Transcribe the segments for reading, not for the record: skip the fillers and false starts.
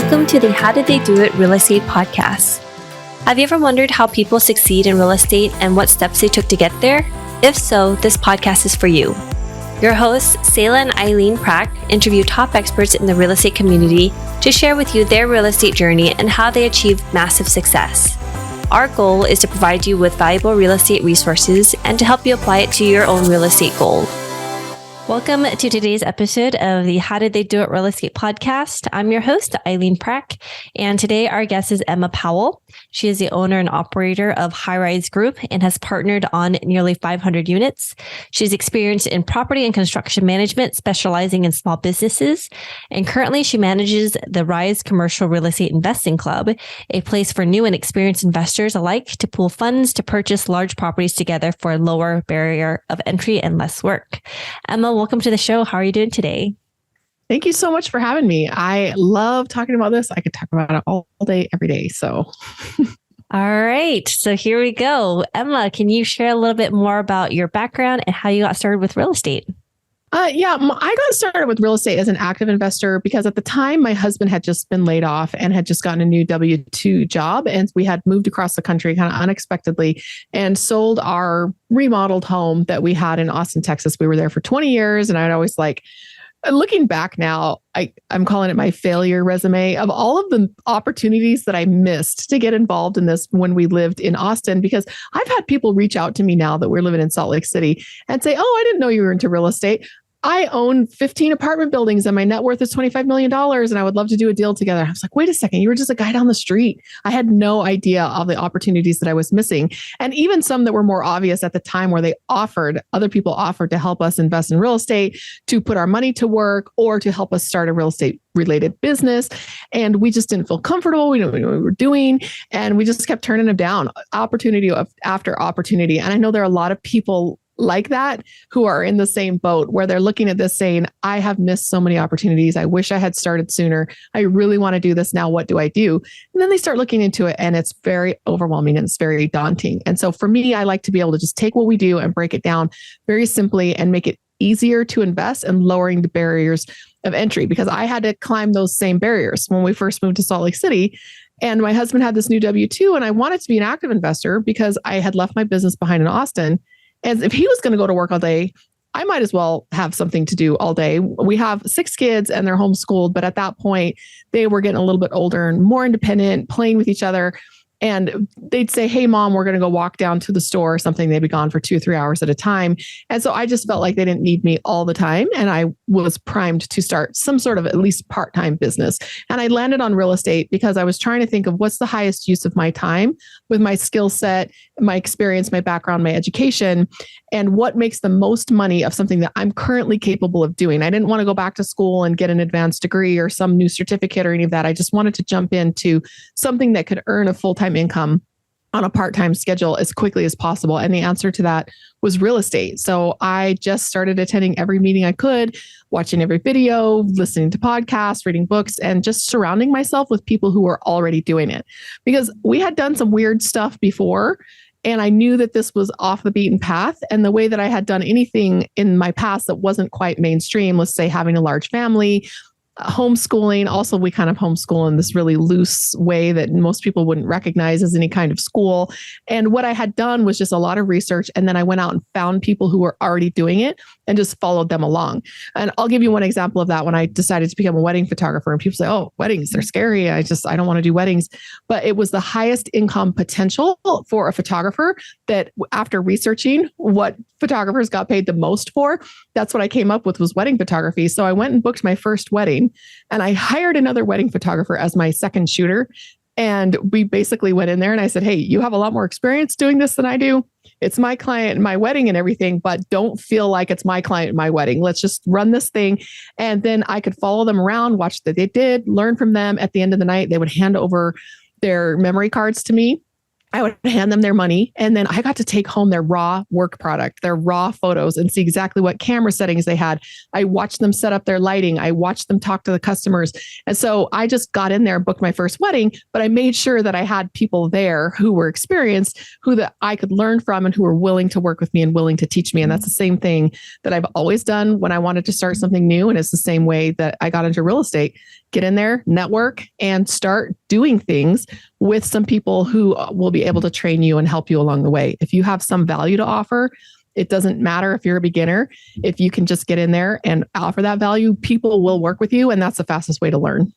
Welcome to the How Did They Do It Real Estate Podcast. Have you ever wondered how people succeed in real estate and what steps they took to get there? If so, this podcast is for you. Your hosts, Sayla and Eileen Prack, interview top experts in the real estate community to share with you their real estate journey and how they achieved massive success. Our goal is to provide you with valuable real estate resources and to help you apply it to your own real estate goal. Welcome to today's episode of the How Did They Do It Real Estate Podcast. I'm your host, Eileen Prack, and today our guest is Emma Powell. She is the owner and operator of Highrise Group and has partnered on nearly 500 units. She's experienced in property and construction management, specializing in small businesses, and currently she manages the Rise Commercial Real Estate Investing Club, a place for new and experienced investors alike to pool funds to purchase large properties together for a lower barrier of entry and less work. Emma, welcome to the show. How are you doing today? Thank you so much for having me. I love talking about this. I could talk about it all day, every day. So, all right. So here we go. Emma, can you share a little bit more about your background and how you got started with real estate? I got started with real estate as an active investor because at the time my husband had just been laid off and had just gotten a new W-2 job. And we had moved across the country kind of unexpectedly and sold our remodeled home that we had in Austin, Texas. We were there for 20 years. And I'd always looking back now, I'm calling it my failure resume of all of the opportunities that I missed to get involved in this when we lived in Austin, because I've had people reach out to me now that we're living in Salt Lake City and say, oh, I didn't know you were into real estate. I own 15 apartment buildings and my net worth is $25 million and I would love to do a deal together. I was like, wait a second, you were just a guy down the street. I had no idea of the opportunities that I was missing. And even some that were more obvious at the time where other people offered to help us invest in real estate, to put our money to work, or to help us start a real estate related business. And we just didn't feel comfortable. We didn't know what we were doing. And we just kept turning them down, opportunity after opportunity. And I know there are a lot of people like that who are in the same boat where they're looking at this saying, I have missed so many opportunities. I wish I had started sooner. I really want to do this now. What do I do? And then they start looking into it and it's very overwhelming and it's very daunting. And so for me, I like to be able to just take what we do and break it down very simply and make it easier to invest and lowering the barriers of entry, because I had to climb those same barriers when we first moved to Salt Lake City. And my husband had this new W-2 and I wanted to be an active investor because I had left my business behind in Austin. And if he was going to go to work all day, I might as well have something to do all day. We have 6 kids and they're homeschooled. But at that point, they were getting a little bit older and more independent, playing with each other. And they'd say, hey, mom, we're going to go walk down to the store or something. They'd be gone for 2 or 3 hours at a time. And so I just felt like they didn't need me all the time. And I was primed to start some sort of at least part-time business. And I landed on real estate because I was trying to think of what's the highest use of my time with my skill set, my experience, my background, my education, and what makes the most money of something that I'm currently capable of doing. I didn't want to go back to school and get an advanced degree or some new certificate or any of that. I just wanted to jump into something that could earn a full-time income on a part-time schedule as quickly as possible. And the answer to that was real estate. So I just started attending every meeting I could, watching every video, listening to podcasts, reading books, and just surrounding myself with people who were already doing it. Because we had done some weird stuff before, and I knew that this was off the beaten path. And the way that I had done anything in my past that wasn't quite mainstream, let's say having a large family, homeschooling. Also, we kind of homeschool in this really loose way that most people wouldn't recognize as any kind of school. And what I had done was just a lot of research. And then I went out and found people who were already doing it and just followed them along. And I'll give you one example of that when I decided to become a wedding photographer. And people say, oh, weddings, they're scary. I don't want to do weddings. But it was the highest income potential for a photographer that after researching what photographers got paid the most for, that's what I came up with was wedding photography. So I went and booked my first wedding and I hired another wedding photographer as my second shooter. And we basically went in there and I said, hey, you have a lot more experience doing this than I do. It's my client and my wedding and everything, but don't feel like it's my client and my wedding. Let's just run this thing. And then I could follow them around, watch what they did, learn from them. At the end of the night, they would hand over their memory cards to me. I would hand them their money, and then I got to take home their raw work product, their raw photos, and see exactly what camera settings they had. I watched them set up their lighting. I watched them talk to the customers. And so I just got in there and booked my first wedding, but I made sure that I had people there who were experienced, who that I could learn from and who were willing to work with me and willing to teach me. And that's the same thing that I've always done when I wanted to start something new. And it's the same way that I got into real estate. Get in there, network, and start doing things with some people who will be able to train you and help you along the way. If you have some value to offer, it doesn't matter if you're a beginner. If you can just get in there and offer that value, people will work with you. And that's the fastest way to learn.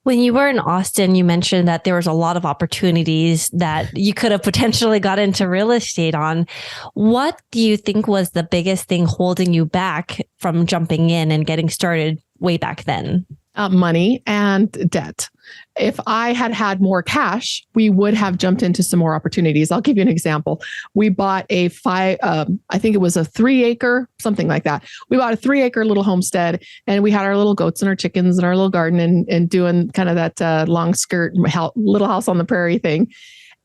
When you were in Austin, you mentioned that there was a lot of opportunities that you could have potentially got into real estate on. What do you think was the biggest thing holding you back from jumping in and getting started way back then? Money and debt. If I had had more cash, we would have jumped into some more opportunities. I'll give you an example. We bought I think it was a 3-acre, something like that. We bought a 3-acre little homestead, and we had our little goats and our chickens and our little garden and doing kind of that long skirt little house on the prairie thing.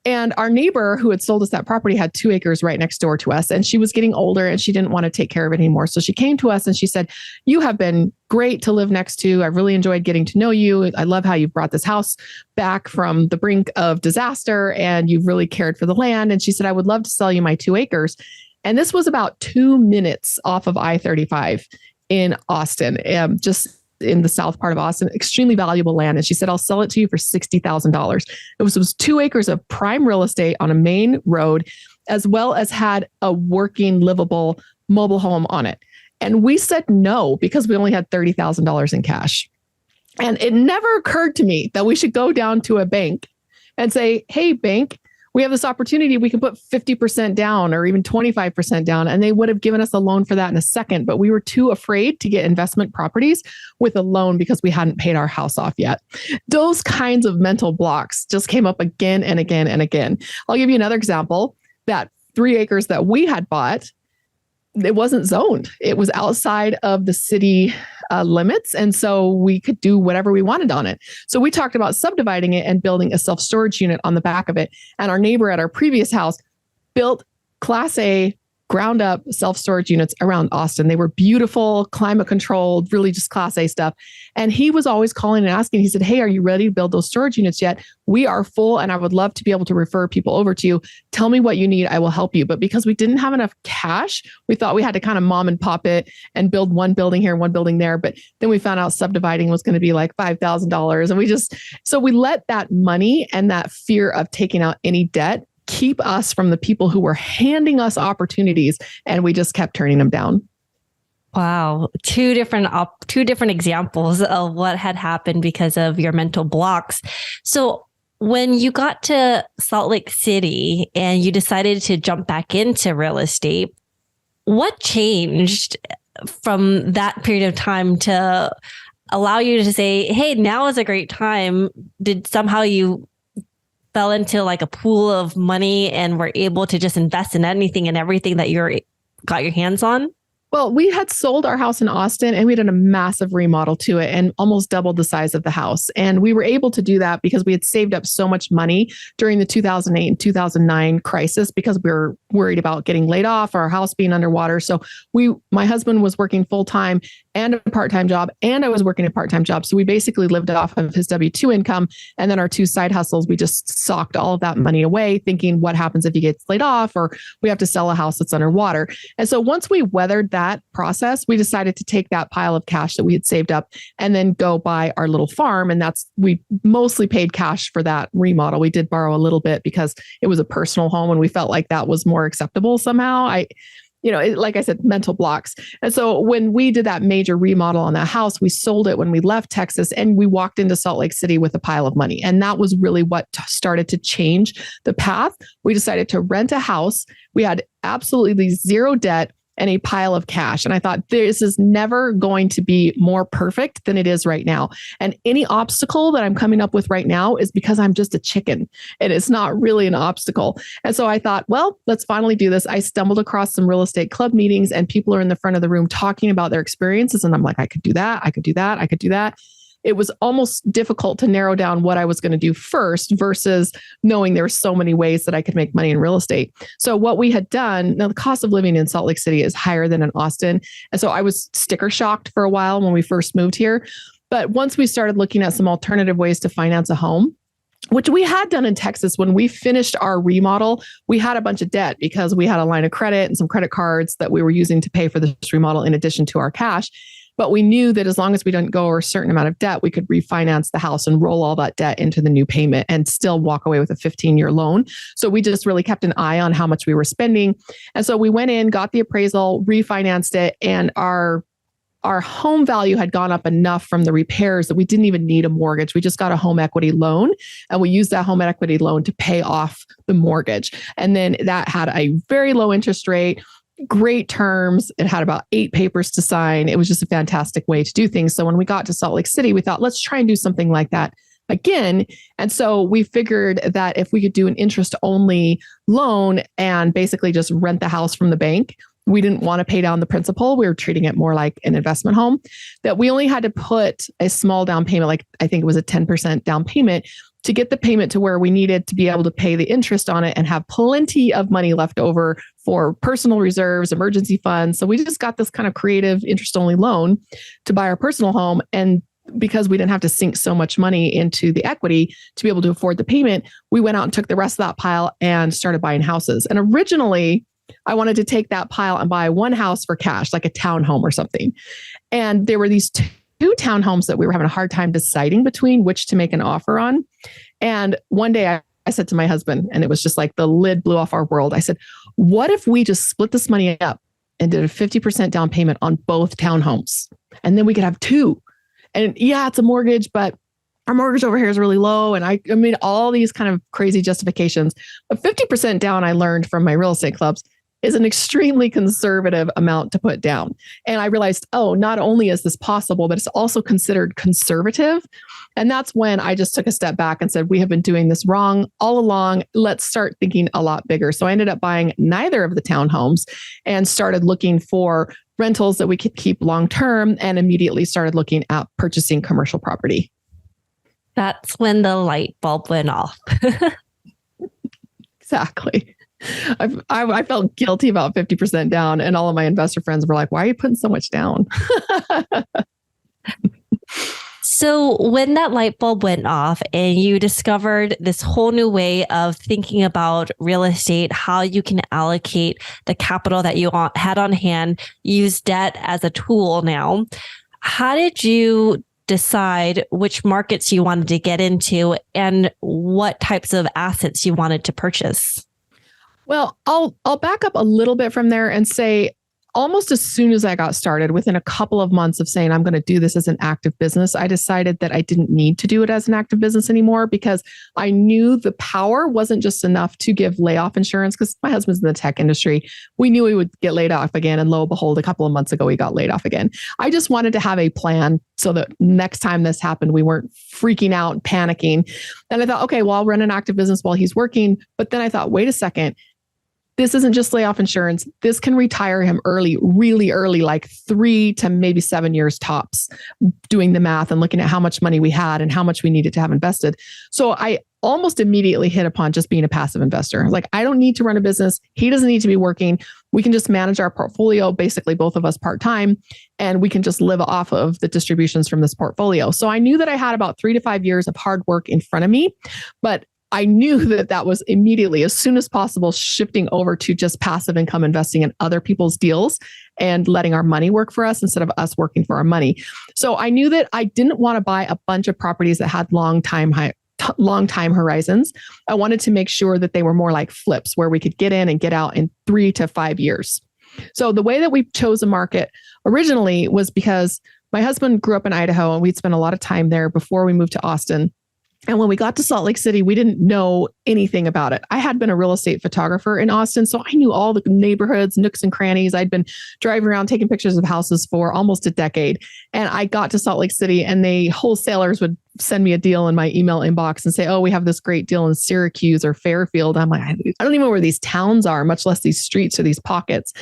And our neighbor who had sold us that property had 2 acres right next door to us. And she was getting older and she didn't want to take care of it anymore. So she came to us and she said, "You have been great to live next to. I've really enjoyed getting to know you. I love how you've brought this house back from the brink of disaster and you've really cared for the land." And she said, "I would love to sell you my 2 acres. And this was about 2 minutes off of I-35 in Austin, just in the south part of Austin, extremely valuable land. And she said, "I'll sell it to you for $60,000. It was 2 acres of prime real estate on a main road, as well as had a working, livable mobile home on it. And we said no, because we only had $30,000 in cash. And it never occurred to me that we should go down to a bank and say, "Hey, bank, we have this opportunity. We can put 50% down or even 25% down." And they would have given us a loan for that in a second. But we were too afraid to get investment properties with a loan because we hadn't paid our house off yet. Those kinds of mental blocks just came up again and again and again. I'll give you another example. That 3 acres that we had bought, it wasn't zoned. It was outside of the city limits. And so we could do whatever we wanted on it. So we talked about subdividing it and building a self-storage unit on the back of it. And our neighbor at our previous house built Class A ground up self-storage units around Austin. They were beautiful, climate controlled, really just Class A stuff. And he was always calling and asking. He said, "Hey, are you ready to build those storage units yet? We are full and I would love to be able to refer people over to you. Tell me what you need. I will help you." But because we didn't have enough cash, we thought we had to kind of mom and pop it and build one building here, one building there. But then we found out subdividing was going to be like $5,000. And so we let that money and that fear of taking out any debt keep us from the people who were handing us opportunities, and we just kept turning them down. Wow. Two different examples of what had happened because of your mental blocks. So when you got to Salt Lake City and you decided to jump back into real estate, what changed from that period of time to allow you to say, "Hey, now is a great time"? Did somehow you fell into like a pool of money and were able to just invest in anything and everything that you got your hands on? Well, we had sold our house in Austin and we did a massive remodel to it and almost doubled the size of the house. And we were able to do that because we had saved up so much money during the 2008 and 2009 crisis because we were worried about getting laid off, our house being underwater. So my husband was working full time and a part-time job, and I was working a part-time job. So we basically lived off of his W-2 income. And then our 2 side hustles, we just socked all of that money away, thinking, what happens if he gets laid off or we have to sell a house that's underwater? And so once we weathered that process, we decided to take that pile of cash that we had saved up and then go buy our little farm. And we mostly paid cash for that remodel. We did borrow a little bit because it was a personal home and we felt like that was more acceptable somehow. Like I said, mental blocks. And so when we did that major remodel on that house, we sold it when we left Texas and we walked into Salt Lake City with a pile of money. And that was really what started to change the path. We decided to rent a house. We had absolutely zero debt and a pile of cash. And I thought, this is never going to be more perfect than it is right now. And any obstacle that I'm coming up with right now is because I'm just a chicken and it's not really an obstacle. And so I thought, well, let's finally do this. I stumbled across some real estate club meetings and people are in the front of the room talking about their experiences. And I'm like, I could do that. I could do that. I could do that. it was almost difficult to narrow down what I was going to do first versus knowing there were so many ways that I could make money in real estate. So what we had done, now the cost of living in Salt Lake City is higher than in Austin. And so I was sticker shocked for a while when we first moved here. But once we started looking at some alternative ways to finance a home, which we had done in Texas when we finished our remodel, we had a bunch of debt because we had a line of credit and some credit cards that we were using to pay for this remodel in addition to our cash. But we knew that as long as we didn't go over a certain amount of debt, we could refinance the house and roll all that debt into the new payment and still walk away with a 15-year loan. So we just really kept an eye on how much we were spending. And so we went in, got the appraisal, refinanced it, and our home value had gone up enough from the repairs that we didn't even need a mortgage. We just got a home equity loan, and we used that home equity loan to pay off the mortgage. And then that had a very low interest rate, great terms. It had about 8 papers to sign. It was just a fantastic way to do things. So when we got to Salt Lake City, we thought, let's try and do something like that again. And so we figured that if we could do an interest-only loan and basically just rent the house from the bank, we didn't want to pay down the principal. We were treating it more like an investment home, that we only had to put a small down payment, like I think it was a 10% down payment, to get the payment to where we needed to be able to pay the interest on it and have plenty of money left over for personal reserves, emergency funds. So we just got this kind of creative interest-only loan to buy our personal home. And because we didn't have to sink so much money into the equity to be able to afford the payment, we went out and took the rest of that pile and started buying houses. And originally, I wanted to take that pile and buy one house for cash, like a townhome or something. And there were these two townhomes that we were having a hard time deciding between which to make an offer on. And one day I said to my husband, and it was just like the lid blew off our world. I said, what if we just split this money up and did a 50% down payment on both townhomes? And then we could have 2. And yeah, it's a mortgage, but our mortgage over here is really low. And I mean, all these kind of crazy justifications. But 50% down, I learned from my real estate clubs, is an extremely conservative amount to put down. And I realized, oh, not only is this possible, but it's also considered conservative. And that's when I just took a step back and said, we have been doing this wrong all along. Let's start thinking a lot bigger. So I ended up buying neither of the townhomes and started looking for rentals that we could keep long-term, and immediately started looking at purchasing commercial property. That's when the light bulb went off. Exactly. I felt guilty about 50% down, and all of my investor friends were like, why are you putting so much down? So when that light bulb went off and you discovered this whole new way of thinking about real estate, how you can allocate the capital that you had on hand, use debt as a tool now, how did you decide which markets you wanted to get into and what types of assets you wanted to purchase? Well, I'll back up a little bit from there and say, almost as soon as I got started, within a couple of months of saying I'm going to do this as an active business, I decided that I didn't need to do it as an active business anymore, because I knew the power wasn't just enough to give layoff insurance, because my husband's in the tech industry. We knew he would get laid off again. And lo and behold, a couple of months ago, he got laid off again. I just wanted to have a plan so that next time this happened, we weren't freaking out and panicking. And I thought, okay, well, I'll run an active business while he's working. But then I thought, wait a second. This isn't just layoff insurance. This can retire him early, really early, like 3 to maybe 7 years tops, doing the math and looking at how much money we had and how much we needed to have invested. So I almost immediately hit upon just being a passive investor. Like, I don't need to run a business. He doesn't need to be working. We can just manage our portfolio, basically both of us part-time, and we can just live off of the distributions from this portfolio. So I knew that I had about 3 to 5 years of hard work in front of me, but I knew that that was immediately, as soon as possible, shifting over to just passive income investing in other people's deals and letting our money work for us instead of us working for our money. So I knew that I didn't want to buy a bunch of properties that had long time horizons. I wanted to make sure that they were more like flips, where we could get in and get out in 3 to 5 years. So the way that we chose a market originally was because my husband grew up in Idaho, and we'd spent a lot of time there before we moved to Austin. And when we got to Salt Lake City, we didn't know anything about it. I had been a real estate photographer in Austin, so I knew all the neighborhoods, nooks and crannies. I'd been driving around taking pictures of houses for almost a decade. And I got to Salt Lake City, and the wholesalers would send me a deal in my email inbox and say, oh, we have this great deal in Syracuse or Fairfield. I'm like, I don't even know where these towns are, much less these streets or these pockets.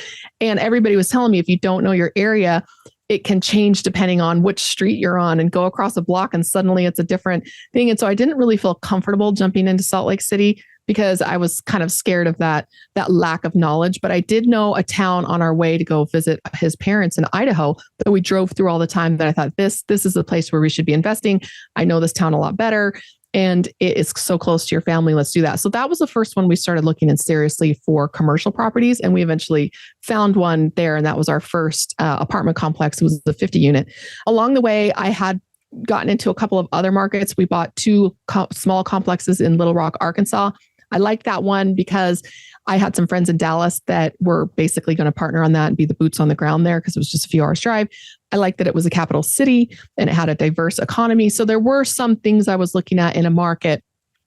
And everybody was telling me, if you don't know your area, it can change depending on which street you're on and go across a block and suddenly it's a different thing. And so I didn't really feel comfortable jumping into Salt Lake City because I was kind of scared of that lack of knowledge. But I did know a town on our way to go visit his parents in Idaho that we drove through all the time that I thought, this is the place where we should be investing. I know this town a lot better. And it is so close to your family. Let's do that. So that was the first one we started looking in seriously for commercial properties. And we eventually found one there. And that was our first apartment complex. It was the 50 unit. Along the way, I had gotten into a couple of other markets. We bought two small complexes in Little Rock, Arkansas. I liked that one because I had some friends in Dallas that were basically going to partner on that and be the boots on the ground there because it was just a few hours drive. I liked that it was a capital city and it had a diverse economy. So there were some things I was looking at in a market,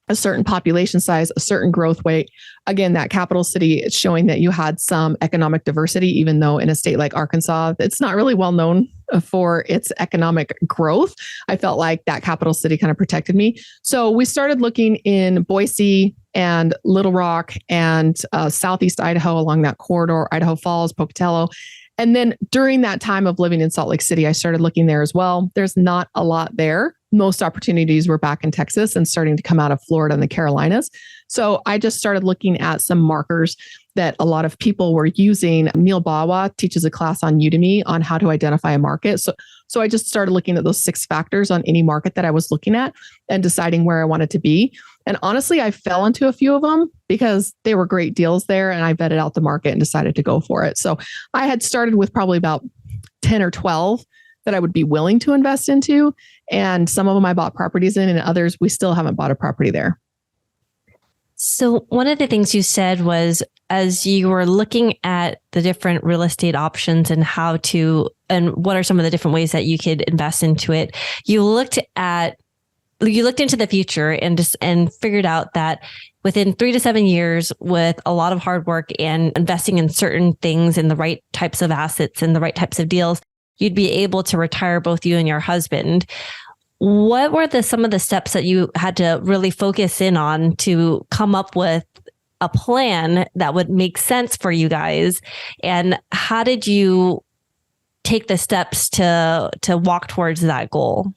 a certain population size, a certain growth rate. Again, that capital city is showing that you had some economic diversity, even though in a state like Arkansas, it's not really well known for its economic growth. I felt like that capital city kind of protected me. So we started looking in Boise and Little Rock and Southeast Idaho along that corridor, Idaho Falls, Pocatello. And then during that time of living in Salt Lake City, I started looking there as well. There's not a lot there. Most opportunities were back in Texas and starting to come out of Florida and the Carolinas. So I just started looking at some markers that a lot of people were using. Neil Bawa teaches a class on Udemy on how to identify a market. So I just started looking at those 6 factors on any market that I was looking at and deciding where I wanted to be. And honestly, I fell into a few of them because they were great deals there and I vetted out the market and decided to go for it. So I had started with probably about 10 or 12 that I would be willing to invest into. And some of them I bought properties in and others we still haven't bought a property there. So one of the things you said was as you were looking at the different real estate options and and what are some of the different ways that you could invest into it, you looked into the future and figured out that within 3 to 7 years, with a lot of hard work and investing in certain things in the right types of assets and the right types of deals, you'd be able to retire both you and your husband. What were some of the steps that you had to really focus in on to come up with a plan that would make sense for you guys? And how did you take the steps to walk towards that goal?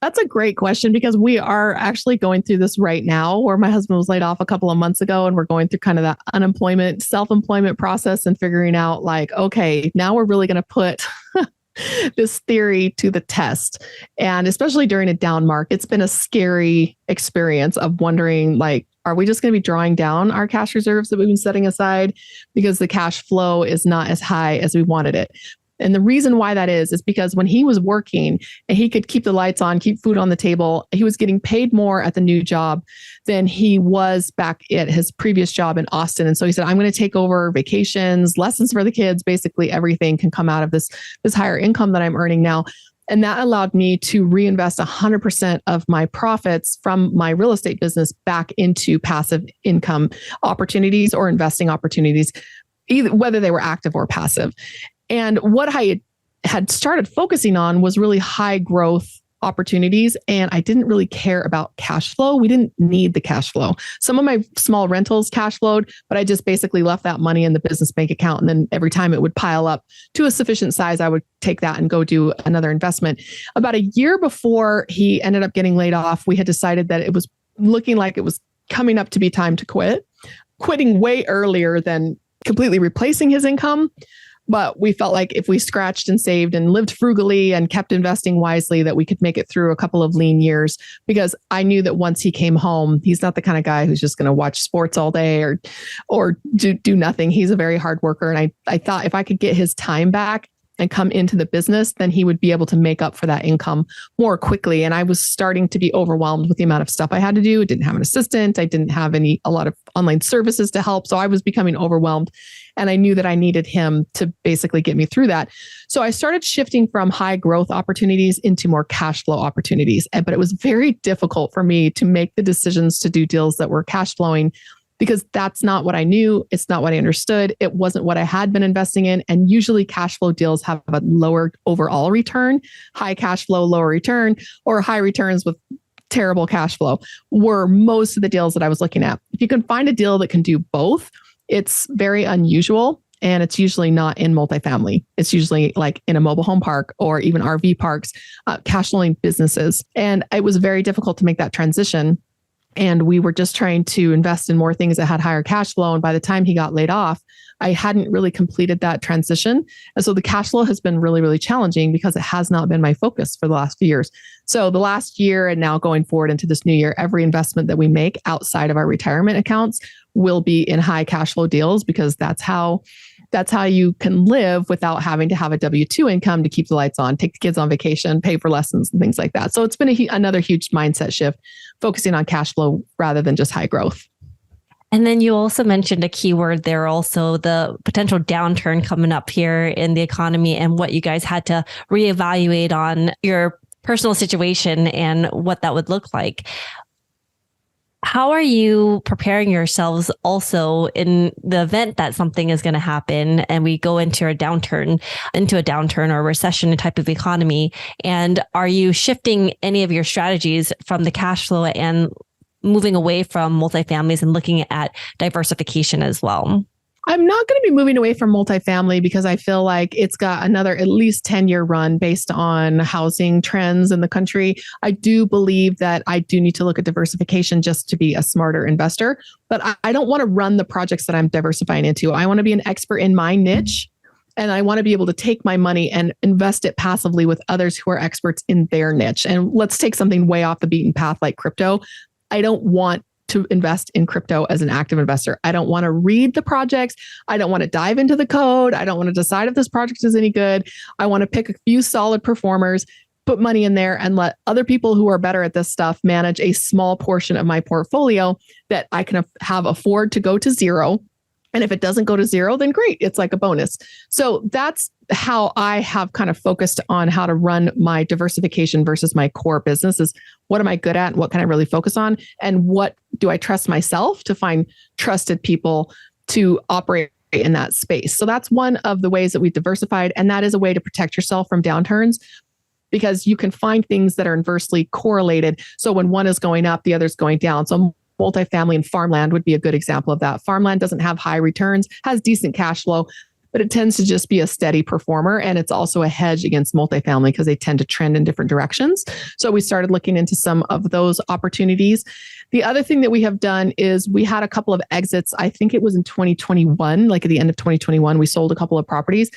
That's a great question because we are actually going through this right now where my husband was laid off a couple of months ago and we're going through kind of that self-employment process and figuring out like, okay, now we're really going to put this theory to the test. And especially during a down market, it's been a scary experience of wondering like, are we just going to be drawing down our cash reserves that we've been setting aside because the cash flow is not as high as we wanted it? And the reason why that is because when he was working and he could keep the lights on, keep food on the table, he was getting paid more at the new job than he was back at his previous job in Austin. And so he said, I'm going to take over vacations, lessons for the kids, basically everything can come out of this higher income that I'm earning now. And that allowed me to reinvest 100% of my profits from my real estate business back into passive income opportunities or investing opportunities, either whether they were active or passive. And what I had started focusing on was really high growth opportunities. And I didn't really care about cash flow. We didn't need the cash flow. Some of my small rentals cash flowed, but I just basically left that money in the business bank account. And then every time it would pile up to a sufficient size, I would take that and go do another investment. About a year before he ended up getting laid off, we had decided that it was looking like it was coming up to be time to quitting way earlier than completely replacing his income. But we felt like if we scratched and saved and lived frugally and kept investing wisely, that we could make it through a couple of lean years. Because I knew that once he came home, he's not the kind of guy who's just going to watch sports all day or do nothing. He's a very hard worker. And I thought if I could get his time back and come into the business, then he would be able to make up for that income more quickly. And I was starting to be overwhelmed with the amount of stuff I had to do. I didn't have an assistant. I didn't have a lot of online services to help. So I was becoming overwhelmed. And I knew that I needed him to basically get me through that. So I started shifting from high growth opportunities into more cash flow opportunities. But it was very difficult for me to make the decisions to do deals that were cash flowing because that's not what I knew. It's not what I understood. It wasn't what I had been investing in. And usually cash flow deals have a lower overall return, high cash flow, lower return, or high returns with terrible cash flow were most of the deals that I was looking at. If you can find a deal that can do both, it's very unusual. and it's usually not in multifamily. It's usually like in a mobile home park or even RV parks, cash flowing businesses. And it was very difficult to make that transition. And we were just trying to invest in more things that had higher cash flow. And by the time he got laid off, I hadn't really completed that transition. And so the cash flow has been really, really challenging because it has not been my focus for the last few years. So the last year and now going forward into this new year, every investment that we make outside of our retirement accounts will be in high cash flow deals, because that's how you can live without having to have a W-2 income to keep the lights on, take the kids on vacation, pay for lessons and things like that. So it's been another huge mindset shift, focusing on cash flow rather than just high growth. And then you also mentioned a keyword there, also the potential downturn coming up here in the economy and what you guys had to reevaluate on your personal situation and what that would look like. How are you preparing yourselves also in the event that something is going to happen and we go into a downturn or a recession type of economy? And are you shifting any of your strategies from the cash flow and moving away from multifamilies and looking at diversification as well? I'm not going to be moving away from multifamily because I feel like it's got another at least 10-year run based on housing trends in the country. I do believe that I do need to look at diversification just to be a smarter investor, but I don't want to run the projects that I'm diversifying into. I want to be an expert in my niche, and I want to be able to take my money and invest it passively with others who are experts in their niche. And let's take something way off the beaten path like crypto. I don't want to invest in crypto as an active investor. I don't want to read the projects. I don't want to dive into the code. I don't want to decide if this project is any good. I want to pick a few solid performers, put money in there, and let other people who are better at this stuff manage a small portion of my portfolio that I can afford to go to zero. And if it doesn't go to zero, then great. It's like a bonus. So that's how I have kind of focused on how to run my diversification versus my core business is what am I good at? What can I really focus on? And what do I trust myself to find trusted people to operate in that space? So that's one of the ways that we've diversified. And that is a way to protect yourself from downturns, because you can find things that are inversely correlated. So when one is going up, the other's going down. So multifamily and farmland would be a good example of that. Farmland doesn't have high returns, has decent cash flow, but it tends to just be a steady performer. And it's also a hedge against multifamily because they tend to trend in different directions. So we started looking into some of those opportunities. The other thing that we have done is we had a couple of exits. I think it was in 2021, like at the end of 2021, we sold a couple of properties.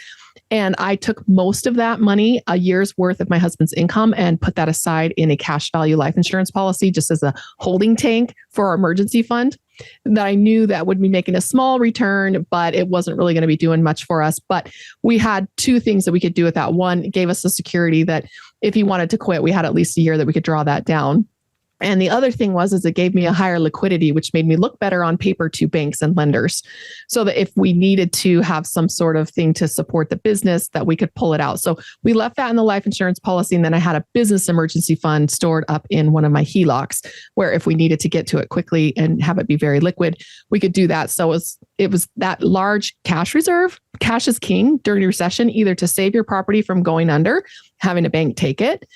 And I took most of that money, a year's worth of my husband's income, and put that aside in a cash value life insurance policy, just as a holding tank for our emergency fund. That I knew that would be making a small return, but it wasn't really going to be doing much for us. But we had two things that we could do with that. One, it gave us the security that if he wanted to quit, we had at least a year that we could draw that down. And the other thing is it gave me a higher liquidity, which made me look better on paper to banks and lenders. So that if we needed to have some sort of thing to support the business, that we could pull it out. So we left that in the life insurance policy. And then I had a business emergency fund stored up in one of my HELOCs, where if we needed to get to it quickly and have it be very liquid, we could do that. So it was that large cash reserve. Cash is king during a recession, either to save your property from going under, having a bank take it,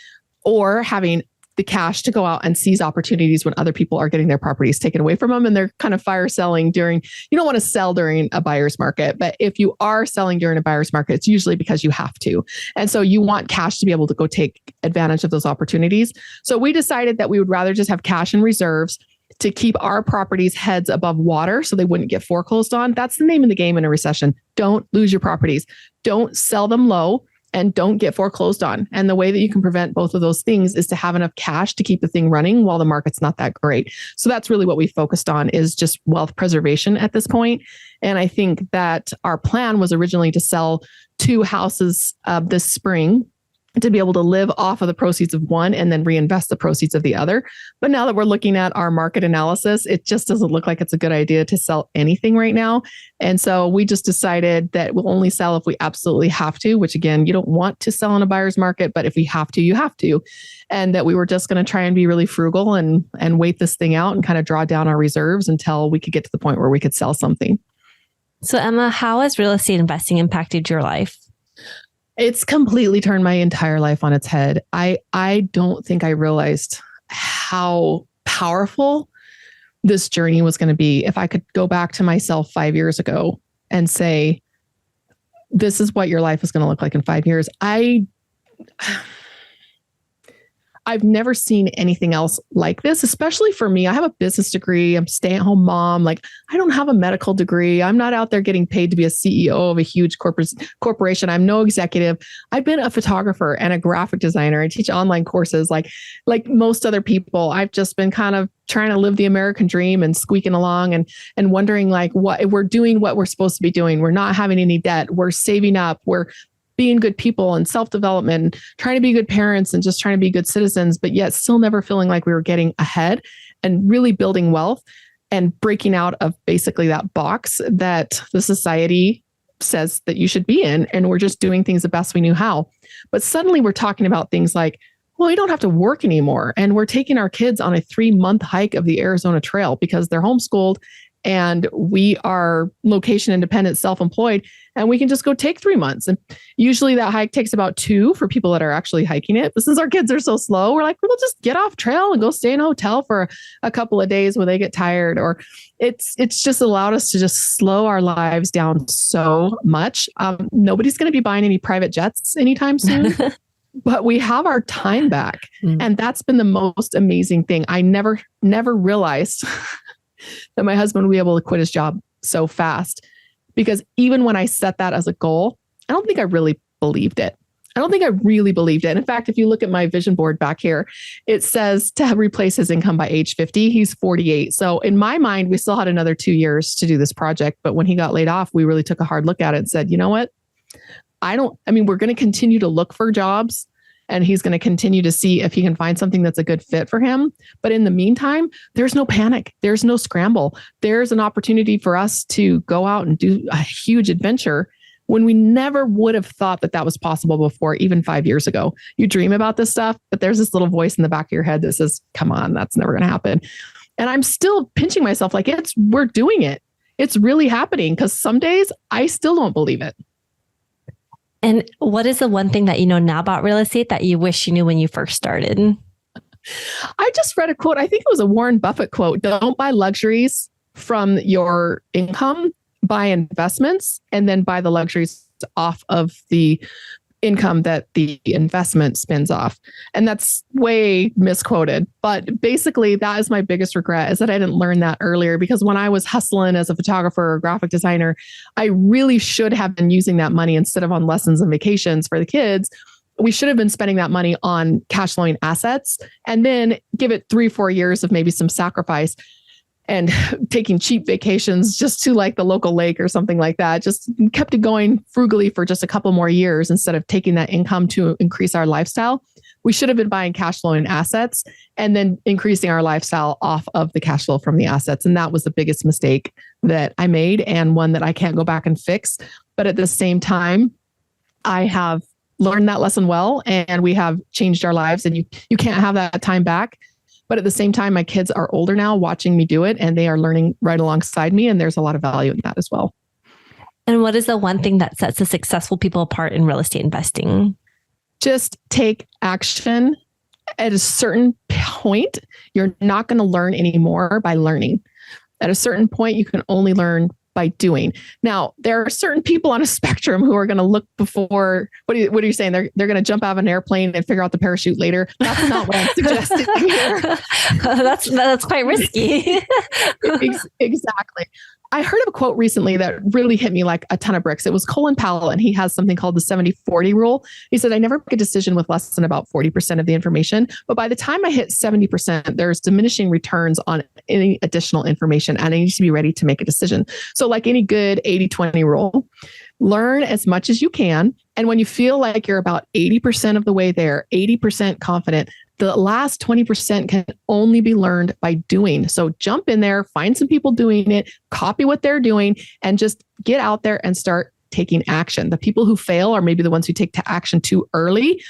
or having the cash to go out and seize opportunities when other people are getting their properties taken away from them and they're kind of fire selling you don't want to sell during a buyer's market, but if you are selling during a buyer's market, it's usually because you have to. And so you want cash to be able to go take advantage of those opportunities. So we decided that we would rather just have cash and reserves to keep our properties heads above water so they wouldn't get foreclosed on. That's the name of the game in a recession. Don't lose your properties. Don't sell them low. And don't get foreclosed on. And the way that you can prevent both of those things is to have enough cash to keep the thing running while the market's not that great. So that's really what we focused on, is just wealth preservation at this point. And I think that our plan was originally to sell 2 houses this spring to be able to live off of the proceeds of one and then reinvest the proceeds of the other. But now that we're looking at our market analysis, it just doesn't look like it's a good idea to sell anything right now. And so we just decided that we'll only sell if we absolutely have to, which again, you don't want to sell in a buyer's market, but if we have to, you have to. And that we were just going to try and be really frugal and wait this thing out and kind of draw down our reserves until we could get to the point where we could sell something. So Emma, how has real estate investing impacted your life? It's completely turned my entire life on its head. I don't think I realized how powerful this journey was going to be. If I could go back to myself 5 years ago and say, this is what your life is going to look like in 5 years. I've never seen anything else like this, especially for me. I have a business degree. I'm a stay-at-home mom. Like, I don't have a medical degree. I'm not out there getting paid to be a CEO of a huge corporation. I'm no executive. I've been a photographer and a graphic designer. I teach online courses like most other people. I've just been kind of trying to live the American dream and squeaking along and wondering like what we're doing, what we're supposed to be doing. We're not having any debt. We're saving up. We're being good people and self-development, trying to be good parents and just trying to be good citizens, but yet still never feeling like we were getting ahead and really building wealth and breaking out of basically that box that the society says that you should be in. And we're just doing things the best we knew how. But suddenly we're talking about things like, well, we don't have to work anymore. And we're taking our kids on a 3-month hike of the Arizona Trail because they're homeschooled and we are location independent, self-employed, and we can just go take 3 months. And usually that hike takes about 2 for people that are actually hiking it. But since our kids are so slow, we're like, we'll just get off trail and go stay in a hotel for a couple of days when they get tired. Or it's just allowed us to just slow our lives down so much. Nobody's going to be buying any private jets anytime soon. But we have our time back. And that's been the most amazing thing. I never realized that my husband would be able to quit his job so fast. Because even when I set that as a goal, I don't think I really believed it. In fact, if you look at my vision board back here, it says to replace his income by age 50. He's 48. So in my mind, we still had another 2 years to do this project. But when he got laid off, we really took a hard look at it and said, you know what? We're going to continue to look for jobs. And he's going to continue to see if he can find something that's a good fit for him. But in the meantime, there's no panic. There's no scramble. There's an opportunity for us to go out and do a huge adventure when we never would have thought that that was possible before, even 5 years ago. You dream about this stuff, but there's this little voice in the back of your head that says, come on, that's never going to happen. And I'm still pinching myself like we're doing it. It's really happening, because some days I still don't believe it. And what is the one thing that you know now about real estate that you wish you knew when you first started? I just read a quote. I think it was a Warren Buffett quote. Don't buy luxuries from your income, buy investments, and then buy the luxuries off of the income that the investment spins off. And that's way misquoted. But basically, that is my biggest regret, is that I didn't learn that earlier. Because when I was hustling as a photographer or graphic designer, I really should have been using that money instead of on lessons and vacations for the kids. We should have been spending that money on cash flowing assets, and then give it 3-4 years of maybe some sacrifice and taking cheap vacations just to like the local lake or something like that. Just kept it going frugally for just a couple more years instead of taking that income to increase our lifestyle. We should have been buying cash flowing assets and then increasing our lifestyle off of the cash flow from the assets. And that was the biggest mistake that I made, and one that I can't go back and fix. But at the same time, I have learned that lesson well, and we have changed our lives, and you can't have that time back. But at the same time, my kids are older now, watching me do it, and they are learning right alongside me. And there's a lot of value in that as well. And what is the one thing that sets the successful people apart in real estate investing? Just take action. At a certain point, you're not going to learn anymore by learning. At a certain point, you can only learn by doing. Now, there are certain people on a spectrum who are going to look before. What are you saying? They're going to jump out of an airplane and figure out the parachute later. That's not what I'm suggesting here. That's quite risky. Exactly. I heard of a quote recently that really hit me like a ton of bricks. It was Colin Powell, and he has something called the 70-40 rule. He said, I never make a decision with less than about 40% of the information, but by the time I hit 70%, there's diminishing returns on any additional information, and I need to be ready to make a decision. So like any good 80-20 rule, learn as much as you can. And when you feel like you're about 80% of the way there, 80% confident, the last 20% can only be learned by doing. So jump in there, find some people doing it, copy what they're doing, and just get out there and start taking action. The people who fail are maybe the ones who take to action too early,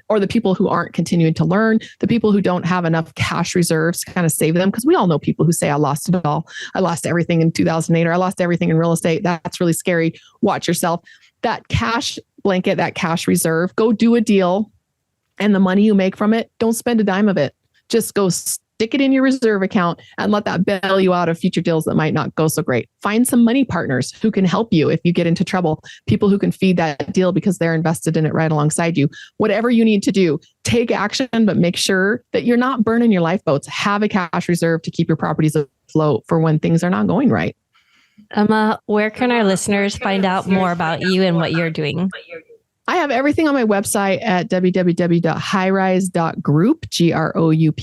or the people who aren't continuing to learn, the people who don't have enough cash reserves to kind of save them. Because we all know people who say, I lost it all. I lost everything in 2008, or I lost everything in real estate. That's really scary. Watch yourself. That cash blanket, that cash reserve, go do a deal. And the money you make from it, don't spend a dime of it. Just go stick it in your reserve account and let that bail you out of future deals that might not go so great. Find some money partners who can help you if you get into trouble, people who can feed that deal because they're invested in it right alongside you. Whatever you need to do, take action, but make sure that you're not burning your lifeboats. Have a cash reserve to keep your properties afloat for when things are not going right. Emma, where can our listeners find out more about you and what you're doing? I have everything on my website at www.highrise.group, GROUP.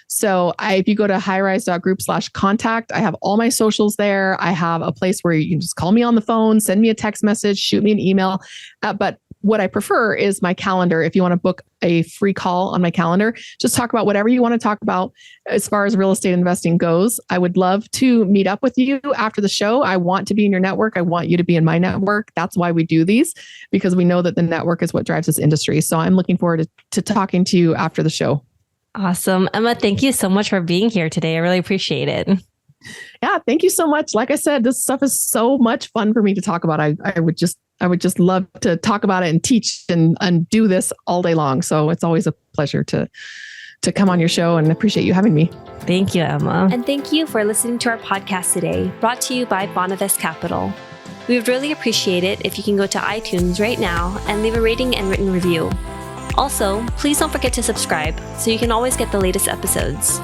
So if you go to highrise.group/contact, I have all my socials there. I have a place where you can just call me on the phone, send me a text message, shoot me an email. But what I prefer is my calendar. If you want to book a free call on my calendar, just talk about whatever you want to talk about as far as real estate investing goes. I would love to meet up with you after the show. I want to be in your network. I want you to be in my network. That's why we do these, because we know that the network is what drives this industry. So I'm looking forward to talking to you after the show. Awesome. Emma, thank you so much for being here today. I really appreciate it. Yeah, thank you so much. Like I said, this stuff is so much fun for me to talk about. I would just love to talk about it and teach and do this all day long. So it's always a pleasure to come on your show, and appreciate you having me. Thank you, Emma. And thank you for listening to our podcast today, brought to you by Bonavest Capital. We would really appreciate it if you can go to iTunes right now and leave a rating and written review. Also, please don't forget to subscribe so you can always get the latest episodes.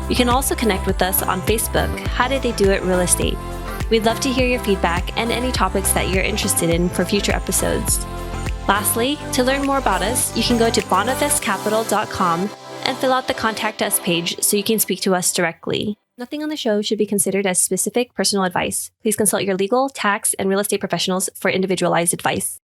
You can also connect with us on Facebook, How Did They Do It Real Estate. We'd love to hear your feedback and any topics that you're interested in for future episodes. Lastly, to learn more about us, you can go to bonavestcapital.com and fill out the Contact Us page so you can speak to us directly. Nothing on the show should be considered as specific personal advice. Please consult your legal, tax, and real estate professionals for individualized advice.